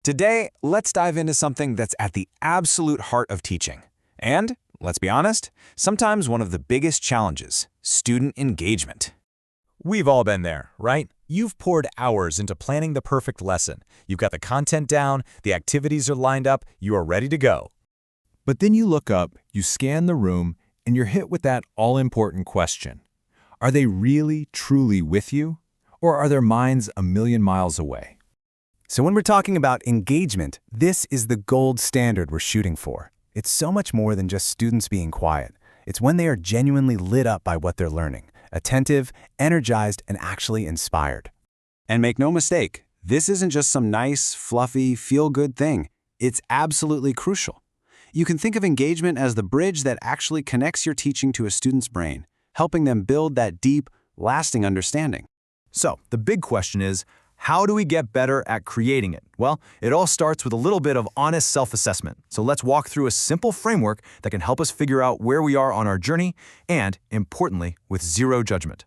Today, let's dive into something that's at the absolute heart of teaching. And, let's be honest, sometimes one of the biggest challenges, student engagement. We've all been there, right? You've poured hours into planning the perfect lesson. You've got the content down, the activities are lined up, you are ready to go. But then you look up, you scan the room, and you're hit with that all-important question. Are they really, truly with you? Or are their minds a million miles away? So when we're talking about engagement, this is the gold standard we're shooting for. It's so much more than just students being quiet. It's when they are genuinely lit up by what they're learning, attentive, energized, and actually inspired. And make no mistake, this isn't just some nice, fluffy, feel-good thing. It's absolutely crucial. You can think of engagement as the bridge that actually connects your teaching to a student's brain, helping them build that deep, lasting understanding. So, the big question is, how do we get better at creating it? Well, it all starts with a little bit of honest self-assessment. So let's walk through a simple framework that can help us figure out where we are on our journey and, importantly, with zero judgment.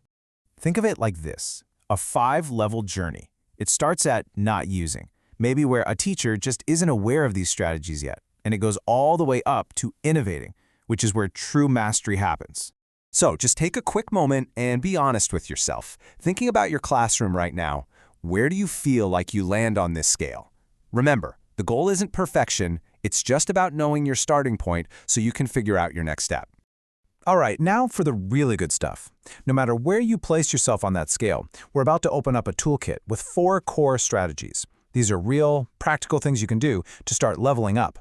Think of it like this, a 5-level journey. It starts at not using, maybe where a teacher just isn't aware of these strategies yet, and it goes all the way up to innovating, which is where true mastery happens. So just take a quick moment and be honest with yourself. Thinking about your classroom right now, where do you feel like you land on this scale? Remember, the goal isn't perfection, it's just about knowing your starting point so you can figure out your next step. All right, now for the really good stuff. No matter where you place yourself on that scale, we're about to open up a toolkit with 4 core strategies. These are real, practical things you can do to start leveling up.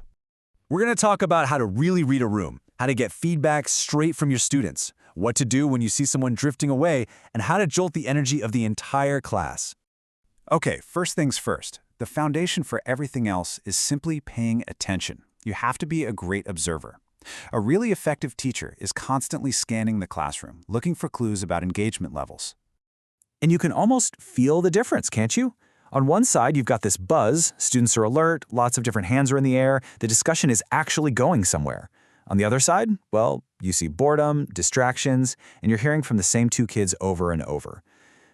We're going to talk about how to really read a room, how to get feedback straight from your students, what to do when you see someone drifting away, and how to jolt the energy of the entire class. Okay, first things first. The foundation for everything else is simply paying attention. You have to be a great observer. A really effective teacher is constantly scanning the classroom, looking for clues about engagement levels. And you can almost feel the difference, can't you? On one side, you've got this buzz, students are alert, lots of different hands are in the air, the discussion is actually going somewhere. On the other side, well, you see boredom, distractions, and you're hearing from the same 2 kids over and over.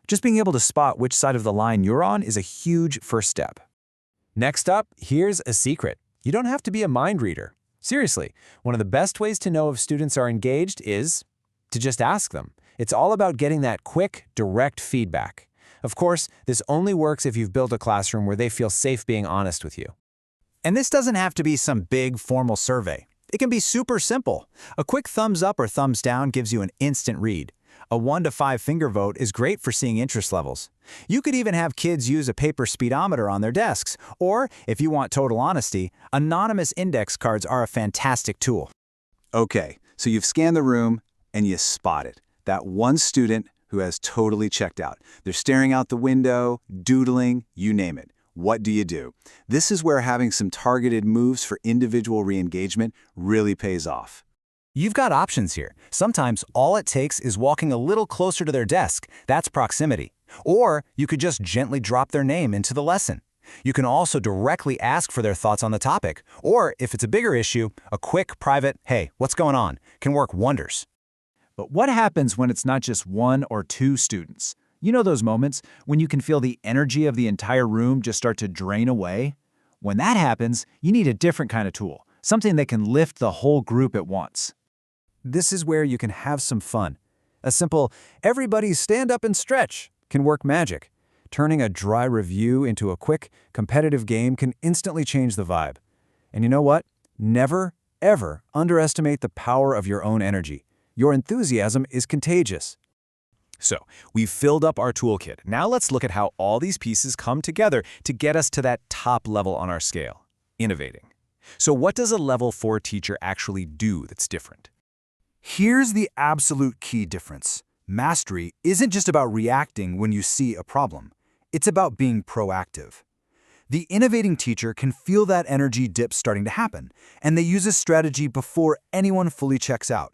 Just being able to spot which side of the line you're on is a huge first step. Next up, here's a secret. You don't have to be a mind reader. Seriously, one of the best ways to know if students are engaged is to just ask them. It's all about getting that quick, direct feedback. Of course, this only works if you've built a classroom where they feel safe being honest with you. And this doesn't have to be some big, formal survey. It can be super simple. A quick thumbs up or thumbs down gives you an instant read. A 1 to 5 finger vote is great for seeing interest levels. You could even have kids use a paper speedometer on their desks, or, if you want total honesty, anonymous index cards are a fantastic tool. Okay, so you've scanned the room and you spot it. That one student who has totally checked out. They're staring out the window, doodling, you name it. What do you do? This is where having some targeted moves for individual re-engagement really pays off. You've got options here. Sometimes all it takes is walking a little closer to their desk. That's proximity. Or you could just gently drop their name into the lesson. You can also directly ask for their thoughts on the topic. Or if it's a bigger issue, a quick, private, "Hey, what's going on?" can work wonders. But what happens when it's not just 1 or 2 students? You know those moments when you can feel the energy of the entire room just start to drain away? When that happens, you need a different kind of tool, something that can lift the whole group at once. This is where you can have some fun. A simple, "everybody stand up and stretch" can work magic. Turning a dry review into a quick, competitive game can instantly change the vibe. And you know what? Never, ever underestimate the power of your own energy. Your enthusiasm is contagious. So, we've filled up our toolkit. Now let's look at how all these pieces come together to get us to that top level on our scale, innovating. So what does a level 4 teacher actually do that's different? Here's the absolute key difference. Mastery isn't just about reacting when you see a problem. It's about being proactive. The innovating teacher can feel that energy dip starting to happen, and they use a strategy before anyone fully checks out.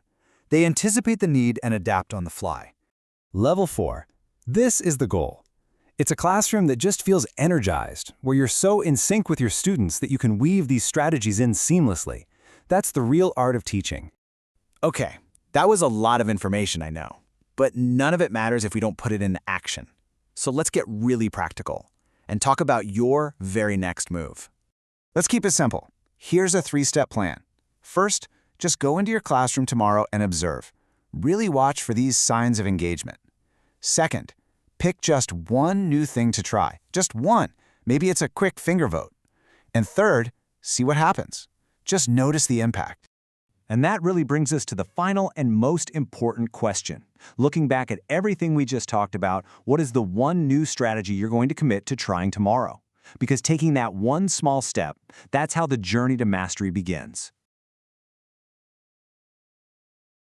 They anticipate the need and adapt on the fly. Level 4. This is the goal. It's a classroom that just feels energized, where you're so in sync with your students that you can weave these strategies in seamlessly. That's the real art of teaching. Okay, that was a lot of information, I know. But none of it matters if we don't put it into action. So let's get really practical and talk about your very next move. Let's keep it simple. Here's a 3-step plan. First, just go into your classroom tomorrow and observe. Really watch for these signs of engagement. Second, pick just one new thing to try. Just one. Maybe it's a quick finger vote. And third, see what happens. Just notice the impact. And that really brings us to the final and most important question. Looking back at everything we just talked about, what is the one new strategy you're going to commit to trying tomorrow? Because taking that one small step, that's how the journey to mastery begins.